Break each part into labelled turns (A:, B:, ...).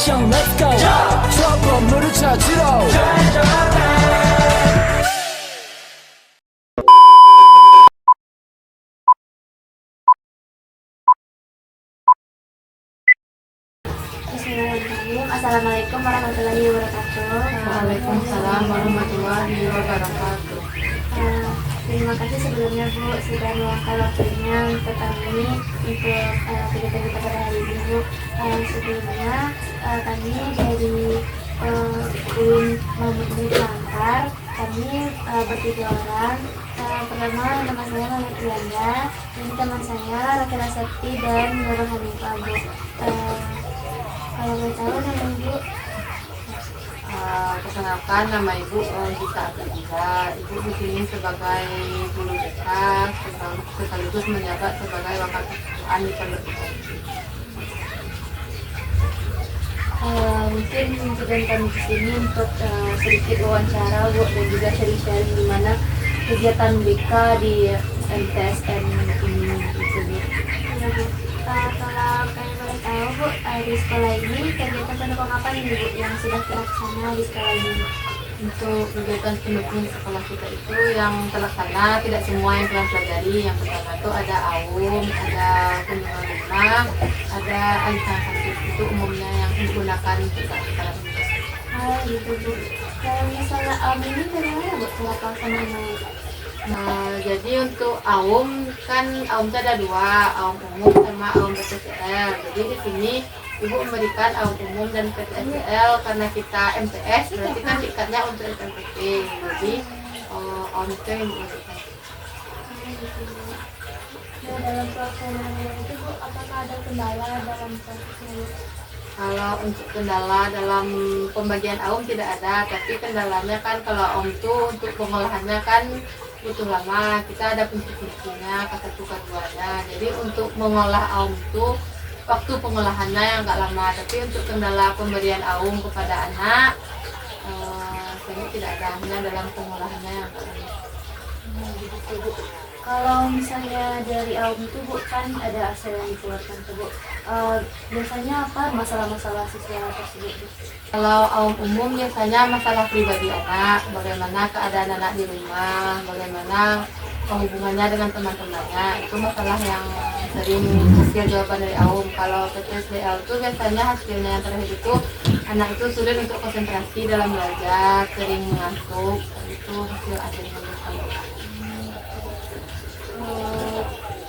A: 액션 let's go 저 건물을 찾으러
B: Bismillahirrahmanirrahim. Assalamualaikum warahmatullahi wabarakatuh.
C: Waalaikumsalam warahmatullahi wabarakatuh.
B: Terima kasih sebelumnya Bu sudah meluangkan waktunya untuk kami untuk kegiatan kita pada hari ini Bu. Sebelumnya kami dari UIN Mahmud Langkar kami bertiga orang. Pertama nama saya Mamet Rianda, ini teman saya Rakela Septi dan Nurul Hanifah Bu. Kalau boleh tahu nama Ibu?
C: Perkenalkan, nama Ibu Gita Atika. Ibu di sini sebagai guru BK sekaligus menjabat sebagai wakil ketuaan di Pondok Pesantren.
B: Mungkin tujuan kami di sini untuk sedikit wawancara Bu dan juga sharing-sharing di mana kegiatan BK di MTSN ini tersebut. Ya Bu. Kalau kalian boleh tahu Bu, di sekolah ini kegiatan pendukung apa nih Bu yang sudah terlaksana di sekolah ini?
C: Untuk kegiatan pendukung sekolah kita itu yang terlaksana tidak semua yang telah pelajari. Yang pertama itu ada AUM, ada kunjungan rumah, ada alisan kasus itu umumnya yang digunakan untuk sekolah ini.
B: Gitu Bu. Kalau misalnya AUM ini bagaimana Bu cara pelaksanaannya?
C: Jadi untuk AUM kan AUM itu ada dua, AUM umum sama AUM PTSL. Jadi di sini Ibu memberikan AUM umum dan PTSL karena kita MTS, berarti kan tingkatnya untuk SMPT. Jadi AUM itu yang Ibu berikan.
B: Nah, dalam pelaksanaannya itu Bu, apakah ada kendala dalam prosesnya?
C: Kalau untuk kendala dalam pembagian AUM tidak ada, tapi kendalanya kan kalau AUM itu untuk pengolahannya kan butuh lama. Kita ada kunci-kuncinya, K1, K2-nya. Jadi untuk mengolah AUM itu waktu pengolahannya yang agak lama, tapi untuk kendala pemberian AUM kepada anak ini tidak ada, hanya dalam pengolahannya yang agak lama.
B: Gitu Bu. Kalau misalnya dari AUM itu Bu kan ada hasil yang dikeluarkan tuh Bu. Biasanya apa masalah-masalah siswa tersebut Bu?
C: Kalau AUM umum biasanya masalah pribadi anak, bagaimana keadaan anak di rumah, bagaimana hubungannya dengan teman-temannya, itu masalah yang sering hasil jawaban dari AUM. Kalau PTSDL itu biasanya hasilnya yang terakhir itu anak itu sulit untuk konsentrasi dalam belajar, sering ngantuk, itu hasil akhirnya.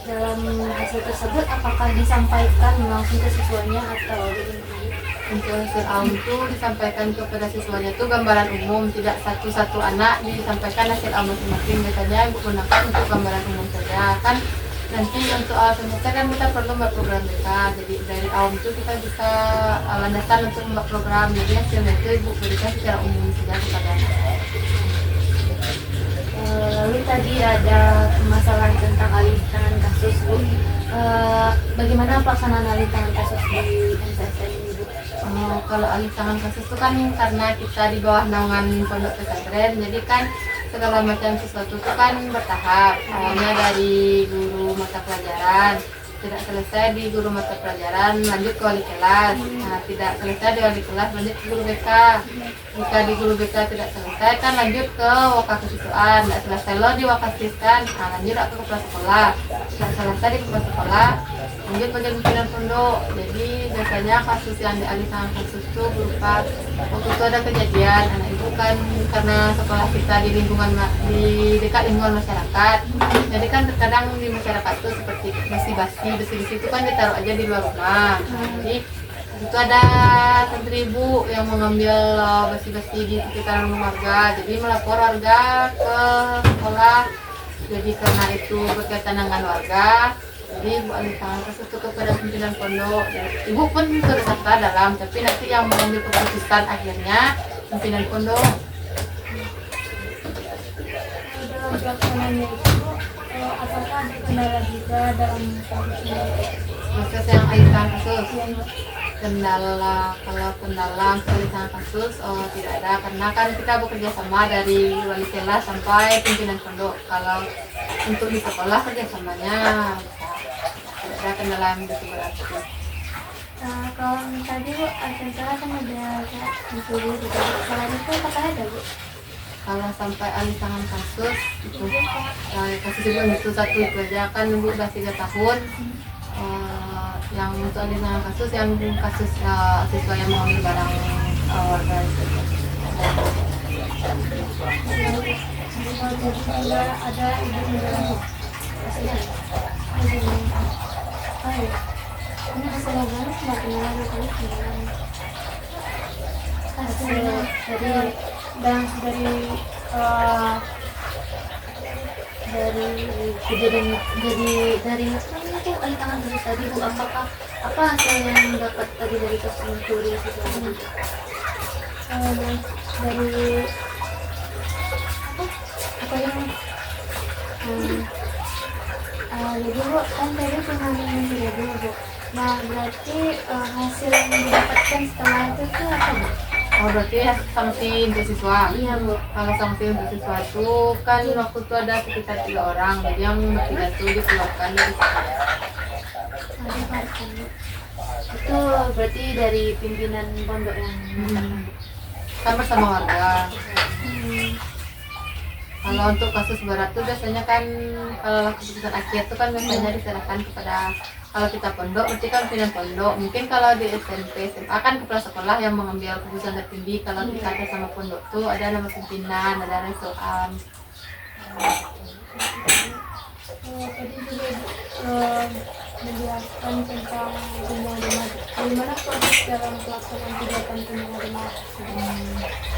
B: Dalam hasil tersebut apakah disampaikan langsung ke siswanya atau
C: untuk hasil AUM itu disampaikan kepada siswanya itu gambaran umum, tidak satu-satu anak disampaikan hasil AUM masing-masing. Biasanya gunakan untuk gambaran umum saja. Kan nanti untuk awal semester kan kita perlu membuat program BK. Jadi dari AUM itu kita bisa landasan untuk membuat program. Jadi hasilnya itu Ibu berikan secara umum saja kepada anak.
B: Lalu tadi ada masalah tentang alih tangan kasus Bu. Bagaimana pelaksanaan alih tangan kasus di MTSN ini Bu?
C: Kalau alih tangan kasus itu kan karena kita di bawah naungan Pondok Pesantren, jadi kan segala macam sesuatu itu kan bertahap. Awalnya dari guru mata pelajaran, tidak selesai di guru mata pelajaran lanjut ke wali kelas. Nah, tidak selesai di wali kelas lanjut ke guru BK. Jika di guru BK tidak selesai kan lanjut ke wakasiswaan. Tidak selesai lo di wakasiskan, nah, lanjut ke kepala sekolah. Tidak selesai di kepala sekolah lanjut bagian pimpinan pondok. Jadi biasanya kasus yang dialihkan kasus itu berupa waktu itu ada kejadian anak ibu kan karena sekolah kita di lingkungan di dekat lingkungan masyarakat. Jadi kan terkadang di masyarakat itu seperti besi-besi itu kan ditaruh aja di luar rumah. Jadi itu ada santri ibu yang mengambil besi-besi di sekitar rumah warga. Jadi melapor warga ke sekolah. Jadi karena itu berkaitan dengan warga, jadi Ibu alihkan kasus itu kepada pimpinan pondok. Ibu pun turut serta dalam, tapi nanti yang mengambil keputusan akhirnya pimpinan pondok.
B: Dalam pelaksanaannya itu apakah ada kendala juga dalam
C: Proses yang alihkan kasus. Kendala, kalau kendala alihkan kasus tidak ada, karena kan kita bekerja sama dari wali kelas sampai pimpinan pondok. Kalau untuk di sekolah kerjasamanya bisa, tidak ada kendala yang begitu berarti.
B: Kalau tadi Bu, Asensora kan ada mencuri gitu. Selain itu apakah ada Bu?
C: Kalau sampai alih tangan kasus itu kasus itu satu itu aja kan ibu udah 3 tahun. Yang untuk alih tangan kasus yang kasus siswa yang mengambil barang warga itu.
B: Jadi ada ibu mendalam Bu. Maksudnya, ibu oh iya. Ini masalah banget nggak kenal Bu kali mendalam. Hasilnya dari kejadian dari apa itu alih tangan kasus tadi Bu, apakah apa hasil yang dapat tadi dari kasus mencuri itu dari apa yang jadi Bu kan tadi cuma mencuri dulu Bu. Nah berarti hasil yang didapatkan setelah itu tuh apa Bu?
C: Oh berarti sanksi untuk siswa.
B: Iya Bu.
C: Kalau sanksi untuk siswa itu kan waktu itu ada sekitar 3 orang, jadi yang bertiga itu dikeluarkan dari sekolah.
B: Ada kan Bu. Itu berarti dari pimpinan pondok yang
C: Kan bersama warga.
B: Hmm.
C: Kalau untuk kasus berat tuh biasanya kan kalau keputusan akhir tuh kan biasanya diserahkan kepada kalau kita pondok berarti kan pimpinan pondok. Mungkin kalau di SMP SMA kan kepala sekolah yang mengambil keputusan tertinggi. Kalau kita ada sama pondok tuh ada nama pimpinan, ada resoan.
B: Tadi juga menjelaskan tentang kunjungan rumah. Bagaimana proses dalam pelaksanaan kegiatan kunjungan rumah?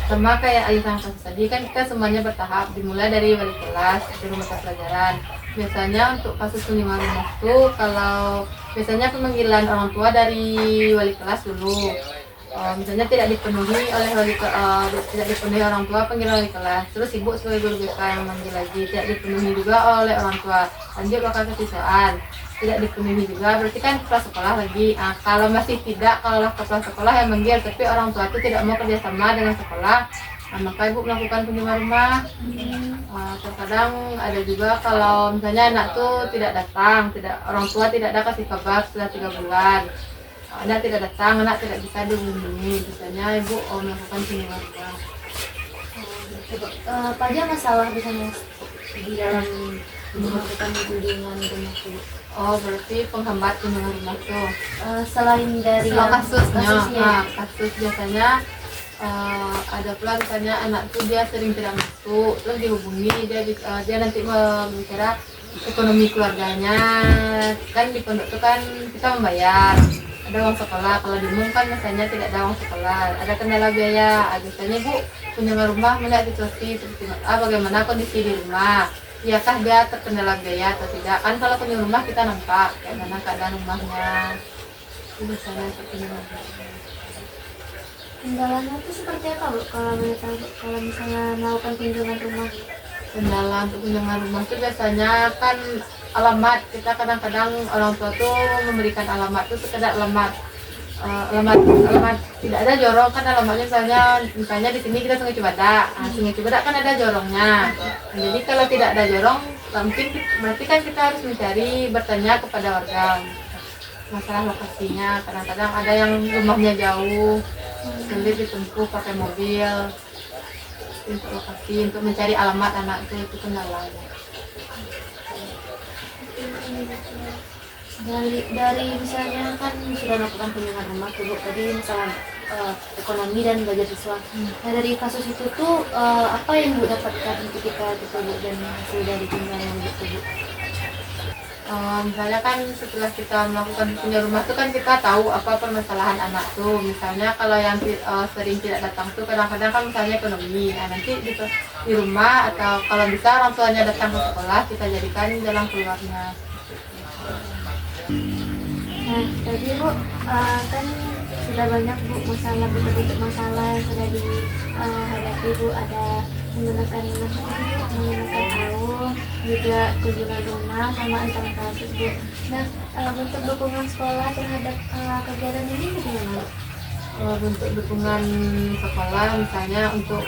C: Sama kayak alih tangan kasus tadi kan kita semuanya bertahap, dimulai dari wali kelas, guru mata pelajaran. Biasanya untuk kasus kunjungan rumah tuh kalau biasanya pemanggilan orang tua dari wali kelas dulu. Misalnya tidak dipenuhi oleh tidak dipenuhi orang tua, panggilan wali kelas. Terus ibu sebagai guru BK yang manggil lagi, tidak dipenuhi juga oleh orang tua. Lanjut bakal kesiswaan, tidak dipenuhi juga berarti kan kepala sekolah lagi. Kalau masih tidak, kalau kepala sekolah yang manggil tapi orang tua itu tidak mau kerjasama dengan sekolah, maka ibu melakukan kunjungan rumah. Terkadang ada juga kalau misalnya anak tuh tidak datang, orang tua tidak ada kasih kabar setelah 3 bulan. Anak tidak datang, anak tidak bisa dihubungi, biasanya ibu melakukan kunjungan rumah.
B: Apa aja masalah misalnya di dalam melakukan kunjungan rumah itu?
C: Oh berarti penghambat kunjungan rumah tuh.
B: Selain dari
C: Kasus biasanya ada pula misalnya anak tuh dia sering tidak masuk, terus dihubungi dia nanti membicara ekonomi keluarganya. Kan di pondok tuh kan kita membayar, ada uang sekolah. Kalau di umum kan misalnya tidak ada uang sekolah, ada kendala biaya. Biasanya bu kunjungan rumah melihat situasi seperti bagaimana kondisi di rumah, iyakah dia terkendala biaya atau tidak. Kan kalau kunjungan rumah kita nampak bagaimana keadaan rumahnya. Itu biasanya seperti itu.
B: Kendalanya itu seperti apa Bu? Kalau boleh tahu Bu, kalau misalnya melakukan kunjungan rumah?
C: Kendala untuk kunjungan rumah itu biasanya kan alamat. Kita kadang-kadang orang tua tuh memberikan alamat tuh sekedar alamat tidak ada jorong. Kan alamatnya misalnya di sini kita Sungai Cibadak. Sungai Cibadak kan ada jorongnya. Jadi kalau tidak ada jorong, mungkin berarti kan kita harus bertanya kepada warga masalah lokasinya. Kadang-kadang ada yang rumahnya jauh, sulit ditempuh pakai mobil untuk lokasi, untuk mencari alamat anak itu kendalanya.
B: Dari misalnya kan sudah melakukan kunjungan rumah tuh Bu, tadi masalah ekonomi dan belajar siswa. Nah dari kasus itu tuh apa yang Bu dapatkan ketika itu Bu dan hasil dari kunjungan rumah itu Bu?
C: Misalnya kan setelah kita melakukan kunjungan rumah itu kan kita tahu apa permasalahan anak tuh. Misalnya kalau yang sering tidak datang tuh kadang-kadang kan misalnya ekonomi. Nah nanti di rumah atau kalau bisa orang tuanya datang ke sekolah, kita jadikan jalan keluarnya.
B: Nah tadi Bu kan sudah banyak Bu masalah, bentuk masalah yang sudah dihadapi Bu, ada menggunakan AU, juga kunjungan rumah sama antar kasus Bu. Nah bentuk dukungan sekolah terhadap kegiatan ini bagaimana Bu?
C: bentuk dukungan sekolah misalnya untuk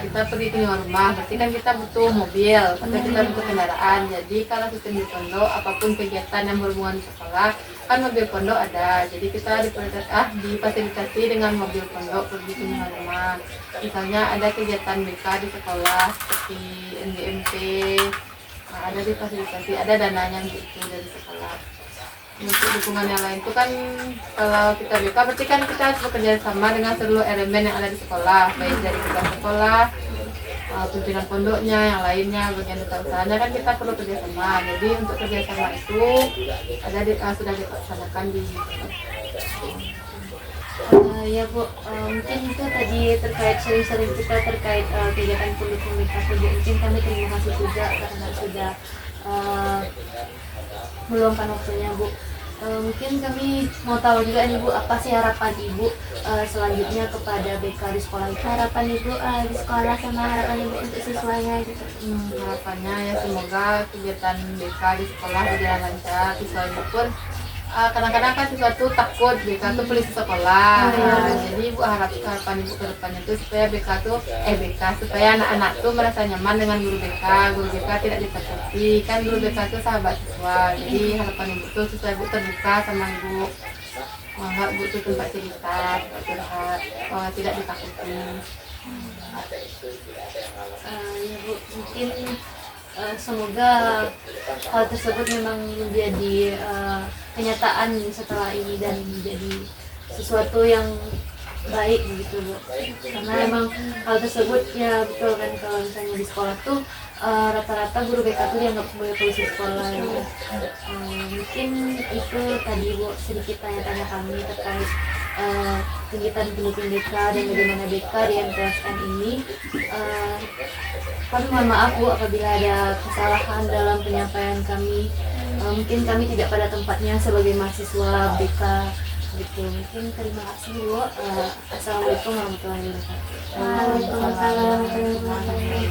C: kita pergi ke luar rumah, berarti kan kita butuh mobil, berarti kita butuh kendaraan. Jadi kalau sistem di pondok apapun kegiatan yang berhubungan di sekolah kan mobil pondok ada, jadi kita difasilitasi dengan mobil pondok pergi ke luar rumah. Misalnya ada kegiatan BK di sekolah seperti NGMP, ada difasilitasi, ada dananya gitu dari sekolah. Untuk dukungan yang lain itu kan kalau kita BK berarti kan kita harus bekerja sama dengan seluruh elemen yang ada di sekolah, baik dari tugas sekolah, pimpinan pondoknya, yang lainnya, bagian usahanya kan kita perlu kerjasama. Jadi untuk kerjasama itu sudah dilaksanakan di
B: Ya Bu, mungkin itu tadi terkait sharing-sharing kita terkait kegiatan pondok BK. Mungkin kami terima kasih juga karena sudah meluangkan waktunya Bu. Mungkin kami mau tahu juga nih Bu, apa sih harapan Ibu selanjutnya kepada BK di sekolah itu? Harapan Ibu di sekolah sama harapan Ibu untuk siswanya gitu.
C: Harapannya ya semoga kegiatan BK di sekolah berjalan lancar. Siswanya pun kadang-kadang kan siswa tuh takut BK tuh polisi sekolah. Jadi Ibu harapan Ibu ke depannya tuh supaya BK supaya anak-anak tuh merasa nyaman dengan guru BK tidak ditakuti. Kan guru BK tuh sahabat siswa. Jadi harapan Ibu tuh supaya Ibu terbuka sama Ibu. Nggak butuh tempat cerita, curhat, tidak ditakuti.
B: Ya Bu, mungkin semoga hal tersebut memang menjadi kenyataan setelah ini dan menjadi sesuatu yang baik begitu Bu. Karena memang hal tersebut ya betul kan, kalau misalnya di sekolah tuh rata-rata guru BK tuh dianggap sebagai polisi sekolah ya. Mungkin itu tadi Bu sedikit tanya-tanya kami terkait kegiatan pendukung BK dan bagaimana BK di MTSN ini. Kami mohon maaf Bu apabila ada kesalahan dalam penyampaian kami. Mungkin kami tidak pada tempatnya sebagai mahasiswa BK gitu. Mungkin terima kasih Bu. Assalamualaikum warahmatullahi wabarakatuh.
C: Waalaikumsalam warahmatullahi wabarakatuh.